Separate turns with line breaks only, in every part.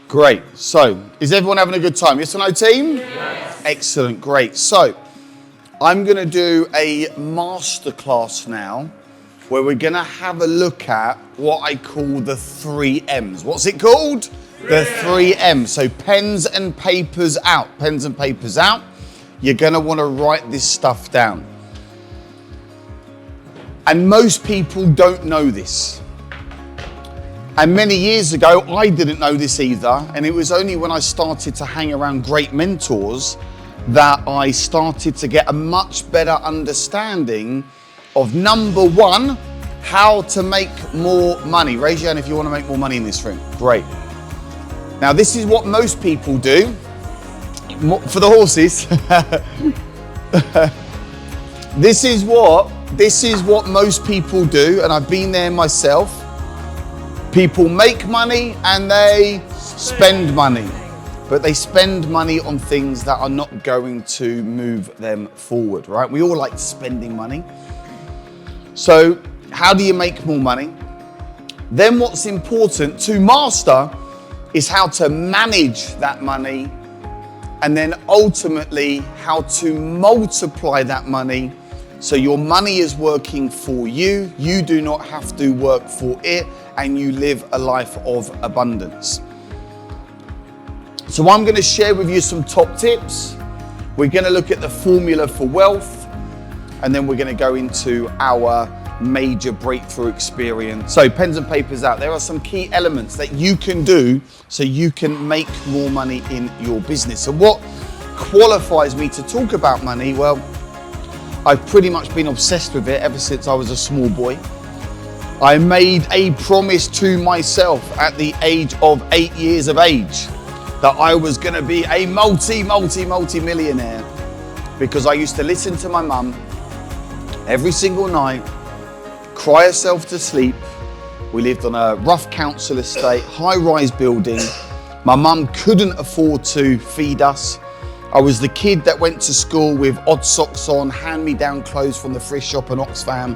Great. So, is everyone having a good time? Yes or no, team? Yes. Excellent. Great. So, I'm going to do a masterclass now where we're going to have a look at what I call the 3 M's. What's it called? The 3 M's. So, pens and papers out. Pens and papers out. You're going to want to write this stuff down. And most people don't know this. And many years ago, I didn't know this either. And it was only when I started to hang around great mentors that I started to get a much better understanding of, number one, how to make more money. Raise your hand if you want to make more money in this room. Great. Now, this is what most people do. For the horses. This is what most people do, and I've been there myself. People make money and they spend money, but they spend money on things that are not going to move them forward, right? We all like spending money. So how do you make more money? Then what's important to master is how to manage that money, and then ultimately how to multiply that money so your money is working for you, you do not have to work for it, and you live a life of abundance. So I'm going to share with you some top tips. We're going to look at the formula for wealth, and then we're going to go into our major breakthrough experience. So pens and papers out. There are some key elements that you can do so you can make more money in your business. And what qualifies me to talk about money? Well, I've pretty much been obsessed with it ever since I was a small boy. I made a promise to myself at the age of 8 years of age that I was going to be a multi-millionaire, because I used to listen to my mum every single night, cry herself to sleep. We lived on a rough council estate, high-rise building. My mum couldn't afford to feed us. I was the kid that went to school with odd socks on, hand-me-down clothes from the thrift shop and Oxfam.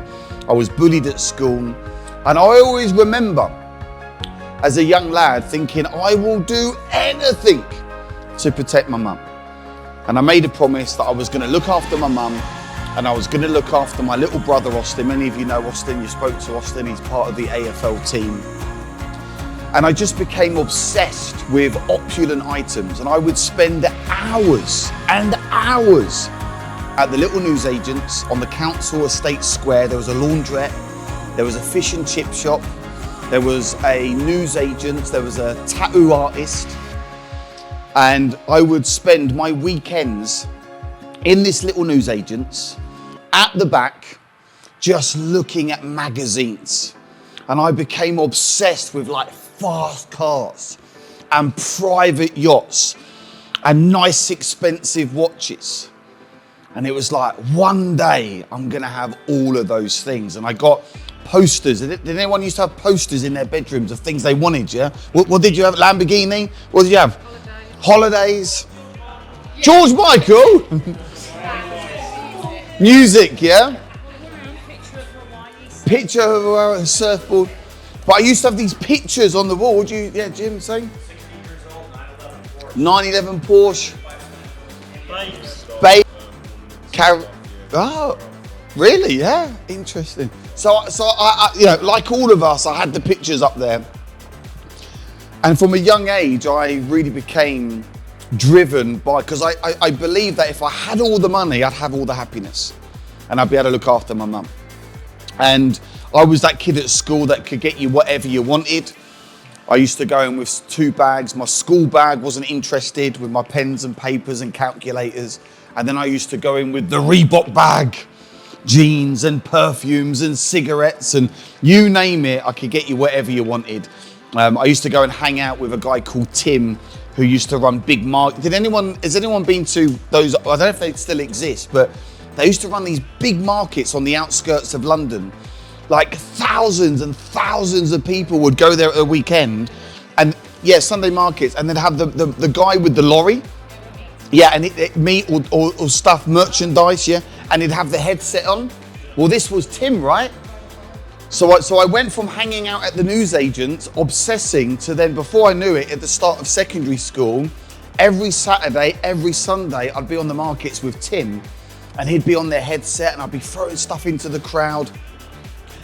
I was bullied at school. And I always remember, as a young lad, thinking, I will do anything to protect my mum. And I made a promise that I was going to look after my mum, and I was going to look after my little brother, Austin. Many of you know Austin, you spoke to Austin, he's part of the AFL team. And I just became obsessed with opulent items, and I would spend hours and hours at the little newsagents on the council estate square. There was a laundrette, there was a fish and chip shop, there was a newsagent, there was a tattoo artist, and I would spend my weekends in this little newsagents at the back just looking at magazines. And I became obsessed with like fast cars and private yachts and nice expensive watches. And it was like, one day I'm gonna have all of those things. And I got posters. Did anyone used to have posters in their bedrooms of things they wanted, yeah? What did you have? Lamborghini? What did you have? Holidays? Yeah. George Michael? Music, yeah? Picture of a surfboard. But I used to have these pictures on the wall. Would you, yeah, Jim, say? 911 Porsche. Babe. Oh, really? Yeah, interesting. So I, you know, like all of us, I had the pictures up there. And from a young age, I really became driven by, because I believe that if I had all the money, I'd have all the happiness, and I'd be able to look after my mum. And I was that kid at school that could get you whatever you wanted. I used to go in with 2 bags. My school bag wasn't interested with my pens and papers and calculators. And then I used to go in with the Reebok bag, jeans and perfumes and cigarettes and you name it, I could get you whatever you wanted. I used to go and hang out with a guy called Tim who used to run big markets. Has anyone been to those? I don't know if they still exist, but they used to run these big markets on the outskirts of London. Like thousands and thousands of people would go there at a weekend, and yeah, Sunday markets, and they'd have the guy with the lorry, yeah, and it meat or stuff, merchandise, yeah, and he'd have the headset on. Well, this was Tim, right? So I went from hanging out at the newsagents, obsessing, to then, before I knew it, at the start of secondary school, every Saturday, every Sunday, I'd be on the markets with Tim, and he'd be on their headset, and I'd be throwing stuff into the crowd.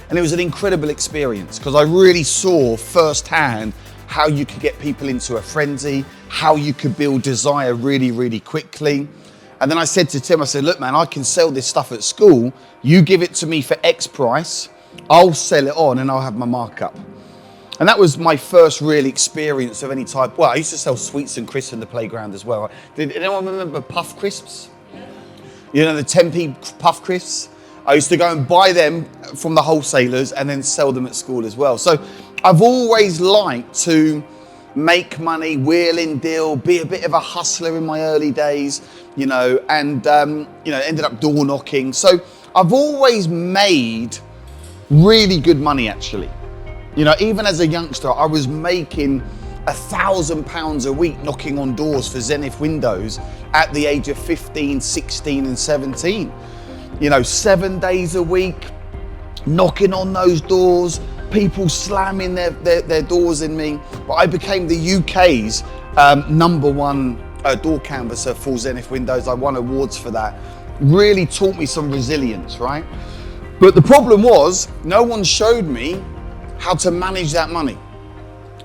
And it was an incredible experience, because I really saw firsthand how you could get people into a frenzy, how you could build desire really, really quickly. And then I said to Tim, I said, look, man, I can sell this stuff at school. You give it to me for X price, I'll sell it on and I'll have my markup. And that was my first real experience of any type. Well, I used to sell sweets and crisps in the playground as well. Did anyone remember Puff Crisps? You know, the 10p Puff Crisps? I used to go and buy them from the wholesalers and then sell them at school as well. So I've always liked to make money, wheel and deal, be a bit of a hustler in my early days, you know, and, ended up door knocking. So I've always made really good money, actually. You know, even as a youngster, I was making £1,000 a week knocking on doors for Zenith Windows at the age of 15, 16 and 17. You know, 7 days a week, knocking on those doors, people slamming their doors in me. But I became the UK's #1 door canvasser for Zenith Windows. I won awards for that. Really taught me some resilience, right? But the problem was, no one showed me how to manage that money.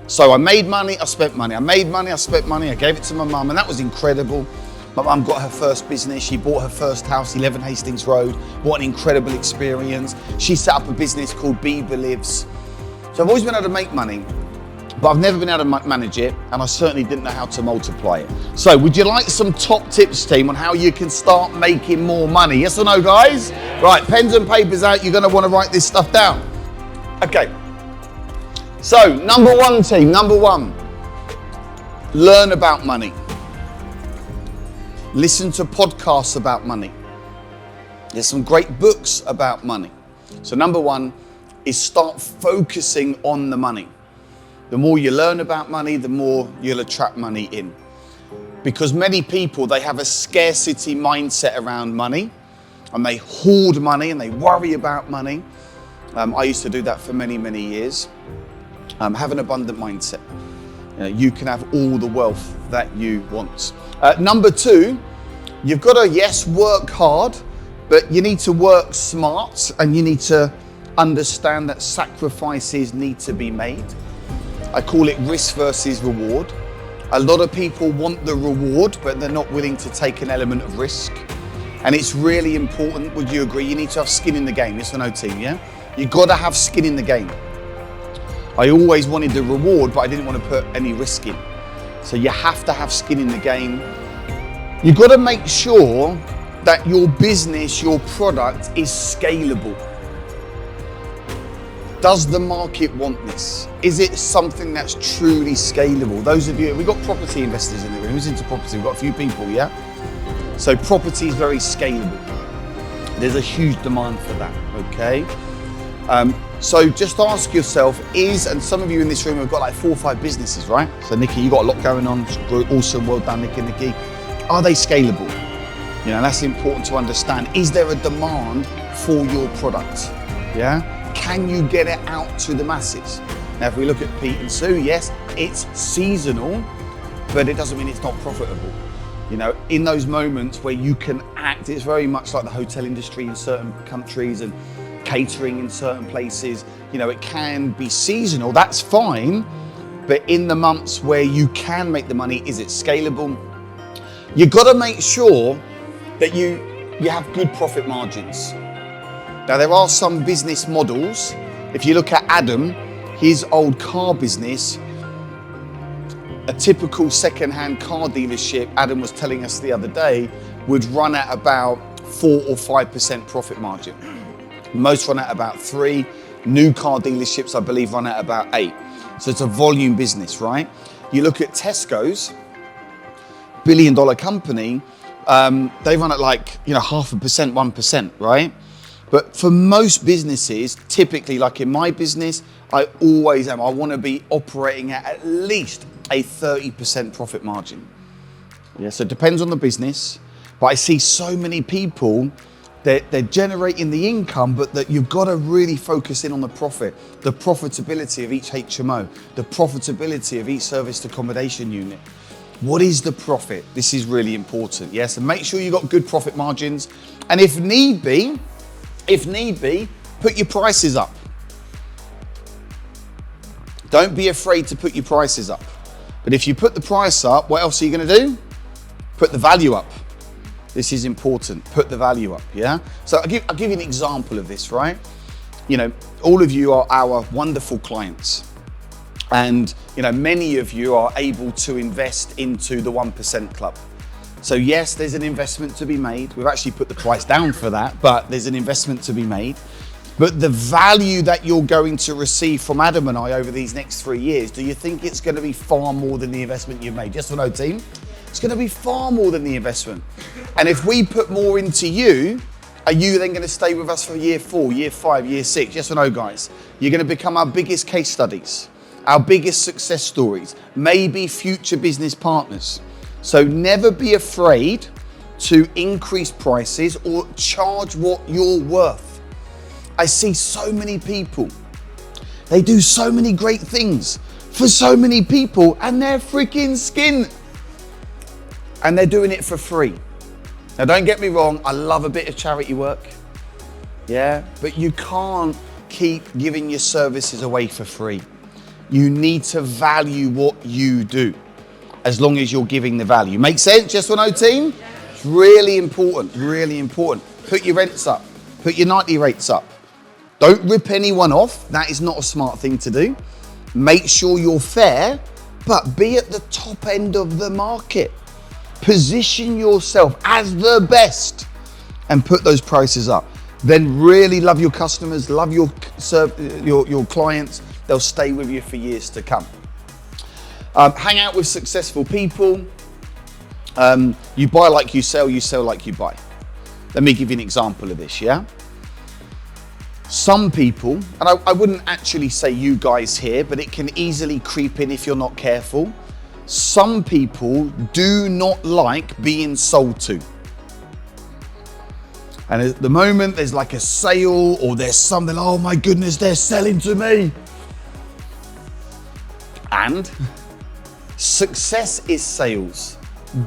So I made money, I spent money. I made money, I spent money. I gave it to my mum, and that was incredible. My mum got her first business. She bought her first house, 11 Hastings Road. What an incredible experience. She set up a business called Bieber Lives. So I've always been able to make money, but I've never been able to manage it, and I certainly didn't know how to multiply it. So would you like some top tips, team, on how you can start making more money? Yes or no, guys? Right, pens and papers out. You're going to want to write this stuff down. Okay. So, number one, team, number one, learn about money. Listen to podcasts about money. There's some great books about money. So number one is start focusing on the money. The more you learn about money, the more you'll attract money in. Because many people, they have a scarcity mindset around money, and they hoard money and they worry about money. I used to do that for many, many years. Have an abundant mindset. You can have all the wealth that you want. Number two, you've got to, yes, work hard, but you need to work smart, and you need to understand that sacrifices need to be made. I call it risk versus reward. A lot of people want the reward, but they're not willing to take an element of risk. And it's really important, would you agree? You need to have skin in the game, yes or no, team, yeah? You've got to have skin in the game. I always wanted the reward, but I didn't want to put any risk in. So you have to have skin in the game. You've got to make sure that your business, your product is scalable. Does the market want this? Is it something that's truly scalable? Those of you, we've got property investors in the room. Who's into property? We've got a few people, yeah? So property is very scalable. There's a huge demand for that, okay? So just ask yourself, and some of you in this room have got like 4 or 5 businesses, right? So Nikki, you got a lot going on. Awesome, well done, Nikki. Are they scalable? You know, that's important to understand. Is there a demand for your product? Yeah? Can you get it out to the masses? Now, if we look at Pete and Sue, yes, it's seasonal, but it doesn't mean it's not profitable. You know, in those moments where you can act, it's very much like the hotel industry in certain countries and catering in certain places. You know, it can be seasonal, that's fine, but in the months where you can make the money, is it scalable? You've got to make sure that you have good profit margins. Now, there are some business models. If you look at Adam, his old car business, a typical second-hand car dealership, Adam was telling us the other day, would run at about 4 or 5% profit margin. Most run at about 3. New car dealerships, I believe, run at about 8. So it's a volume business, right? You look at Tesco's, $1 billion company, they run at like, 0.5%, 1%, right? But for most businesses, typically, like in my business, I always am. I want to be operating at least a 30% profit margin. Yeah, so it depends on the business, but I see so many people they're generating the income, but that you've got to really focus in on the profit, the profitability of each HMO, the profitability of each serviced accommodation unit. What is the profit? This is really important, yes? And make sure you've got good profit margins. And if need be, put your prices up. Don't be afraid to put your prices up. But if you put the price up, what else are you going to do? Put the value up. This is important. Put the value up, yeah? So I'll give you an example of this, right? You know, all of you are our wonderful clients. And, you know, many of you are able to invest into the 1% club. So yes, there's an investment to be made. We've actually put the price down for that, but there's an investment to be made. But the value that you're going to receive from Adam and I over these next 3 years, do you think it's going to be far more than the investment you've made? Yes or no, team? It's going to be far more than the investment. And if we put more into you, are you then going to stay with us for year 4, year 5, year 6? Yes or no, guys? You're going to become our biggest case studies, our biggest success stories, maybe future business partners. So never be afraid to increase prices or charge what you're worth. I see so many people, they do so many great things for so many people and they're freaking skint. And they're doing it for free. Now don't get me wrong, I love a bit of charity work. Yeah, but you can't keep giving your services away for free. You need to value what you do as long as you're giving the value. Make sense? Yes or no, team? It's really important, really important. Put your rents up, put your nightly rates up. Don't rip anyone off. That is not a smart thing to do. Make sure you're fair, but be at the top end of the market. Position yourself as the best and put those prices up. Then really love your customers, love your clients. They'll stay with you for years to come. Hang out with successful people. You buy like you sell like you buy. Let me give you an example of this, yeah? Some people, and I wouldn't actually say you guys here, but it can easily creep in if you're not careful. Some people do not like being sold to. And at the moment there's like a sale or there's something, oh my goodness, they're selling to me. And success is sales.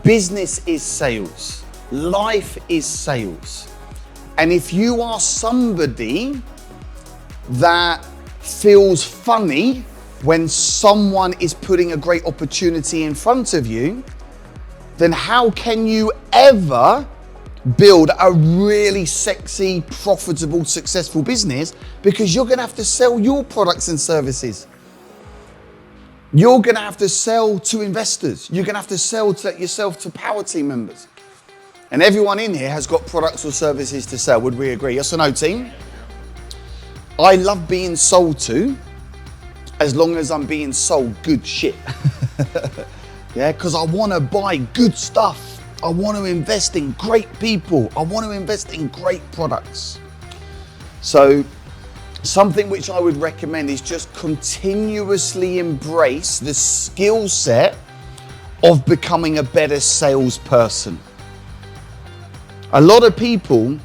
Business is sales. Life is sales. And if you are somebody that feels funny when someone is putting a great opportunity in front of you, then how can you ever build a really sexy, profitable, successful business? Because you're going to have to sell your products and services. You're going to have to sell to investors. You're going to have to sell to yourself to power team members. And everyone in here has got products or services to sell. Would we agree? Yes or no, team? I love being sold to, as long as I'm being sold good shit. Yeah, because I want to buy good stuff. I want to invest in great people. I want to invest in great products. So something which I would recommend is just continuously embrace the skill set of becoming a better salesperson. A lot of people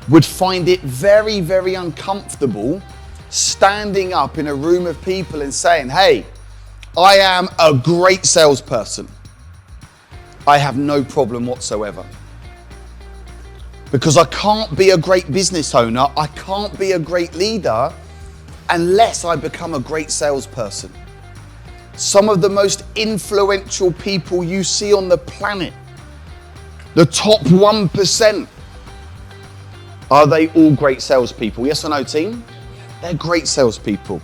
would find it very, very uncomfortable standing up in a room of people and saying, hey, I am a great salesperson. I have no problem whatsoever. Because I can't be a great business owner, I can't be a great leader unless I become a great salesperson. Some of the most influential people you see on the planet, the top 1%, are they all great salespeople? Yes or no, team? They're great salespeople.